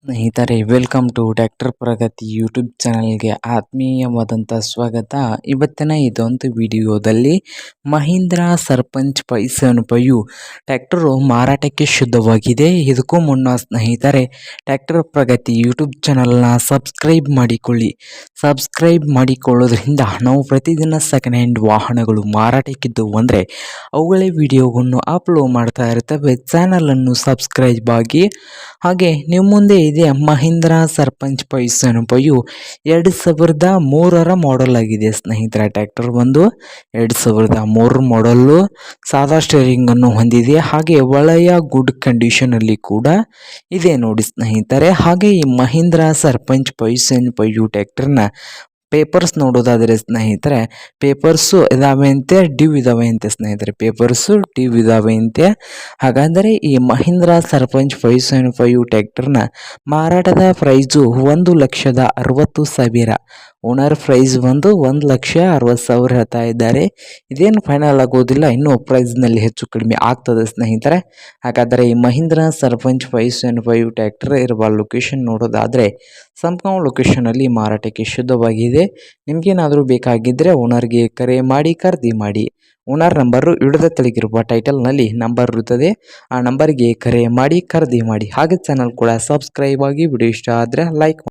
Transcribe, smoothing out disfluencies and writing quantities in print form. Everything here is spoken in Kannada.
ಸ್ನೇಹಿತರೆ, welcome to tractor Pragati YouTube ಚಾನಲ್ಗೆ ಆತ್ಮೀಯವಾದಂಥ ಸ್ವಾಗತ. ಇವತ್ತಿನ ಇದೊಂದು ವಿಡಿಯೋದಲ್ಲಿ ಮಹೀಂದ್ರ ಸರ್ಪಂಚ್ 575 ಟ್ರ್ಯಾಕ್ಟರು ಮಾರಾಟಕ್ಕೆ ಶುದ್ಧವಾಗಿದೆ. ಇದಕ್ಕೂ ಮುನ್ನ ಸ್ನೇಹಿತರೆ, ಟ್ರ್ಯಾಕ್ಟರ್ ಪ್ರಗತಿ ಯೂಟ್ಯೂಬ್ ಚಾನಲ್ನ ಸಬ್ಸ್ಕ್ರೈಬ್ ಮಾಡಿಕೊಳ್ಳಿ. ಸಬ್ಸ್ಕ್ರೈಬ್ ಮಾಡಿಕೊಳ್ಳೋದ್ರಿಂದ ನಾವು ಪ್ರತಿದಿನ ಸೆಕೆಂಡ್ ಹ್ಯಾಂಡ್ ವಾಹನಗಳು ಮಾರಾಟಕ್ಕಿದ್ದವು ಅಂದರೆ ಅವುಗಳ ವಿಡಿಯೋವನ್ನು ಅಪ್ಲೋಡ್ ಮಾಡ್ತಾ ಇರ್ತವೆ. ಚಾನಲನ್ನು ಸಬ್ಸ್ಕ್ರೈಬ್ ಆಗಿ. ಹಾಗೆ ನಿಮ್ಮ ಮುಂದೆ ಇದೆ ಮಹೀಂದ್ರ ಸರ್ಪಂಚ್ 575 2003 ಮಾಡೆಲ್ ಆಗಿದೆ ಸ್ನೇಹಿತರೆ. ಟ್ರ್ಯಾಕ್ಟರ್ ಬಂದು 2003 ಮಾಡೆಲ್ಲು, ಸಾದಾ ಸ್ಟೇರಿಂಗ್ ಅನ್ನು ಹೊಂದಿದೆ. ಹಾಗೆ ಒಳ್ಳೆಯ ಗುಡ್ ಕಂಡೀಷನ್ ಅಲ್ಲಿ ಕೂಡ ಇದೆ ನೋಡಿ ಸ್ನೇಹಿತರೆ. ಹಾಗೆ ಈ ಮಹೀಂದ್ರ ಸರ್ಪಂಚ್ 575 ಟ್ರ್ಯಾಕ್ಟರ್ನ ಪೇಪರ್ಸ್ ನೋಡೋದಾದರೆ ಸ್ನೇಹಿತರೆ, ಪೇಪರ್ಸು ಇದಾವೆ ಅಂತೆ, ಡ್ಯೂ ಇದಾವೆ ಅಂತೆ ಸ್ನೇಹಿತರೆ. ಪೇಪರ್ಸು ಡ್ಯೂ ಇದಾವೆ ಅಂತೆ. ಹಾಗಾದರೆ ಈ ಮಹೀಂದ್ರ ಸರ್ಪಂಚ್ 575 ಟ್ರ್ಯಾಕ್ಟರ್ನ ಮಾರಾಟದ ಪ್ರೈಸು 1,60,60,000. ಓನರ್ ಪ್ರೈಸ್ ಬಂದು 1,60,60,000 ಹೇಳ್ತಾ ಇದ್ದಾರೆ. ಇದೇನು ಫೈನಲ್ ಆಗೋದಿಲ್ಲ, ಇನ್ನೂ ಪ್ರೈಸ್ನಲ್ಲಿ ಹೆಚ್ಚು ಕಡಿಮೆ ಆಗ್ತದೆ ಸ್ನೇಹಿತರೆ. ಹಾಗಾದರೆ ಈ ಮಹೀಂದ್ರ ಸರ್ಪಂಚ್ 575 ಟ್ರ್ಯಾಕ್ಟರ್ ಇರುವ ಲೊಕೇಶನ್ ನೋಡೋದಾದರೆ ಸಂಪೂರ್ಣ ಲೊಕೇಶನಲ್ಲಿ ಮಾರಾಟಕ್ಕೆ ಶುದ್ಧವಾಗಿದೆ. ನಿಮಗೇನಾದರೂ ಬೇಕಾಗಿದ್ದರೆ ಓನರ್ಗೆ ಕರೆ ಮಾಡಿ ಖರೀದಿ ಮಾಡಿ. ಓನರ್ ನಂಬರು ವಿಡಿಯೋದ ತೆಳಗಿರುವ ಟೈಟಲ್ನಲ್ಲಿ ನಂಬರ್ ಇರುತ್ತದೆ. ಆ ನಂಬರ್ಗೆ ಕರೆ ಮಾಡಿ ಖರೀದಿ ಮಾಡಿ. ಹಾಗೆ ಚಾನಲ್ ಕೂಡ ಸಬ್ಸ್ಕ್ರೈಬ್ ಆಗಿ. ವಿಡಿಯೋ ಇಷ್ಟ ಆದರೆ ಲೈಕ್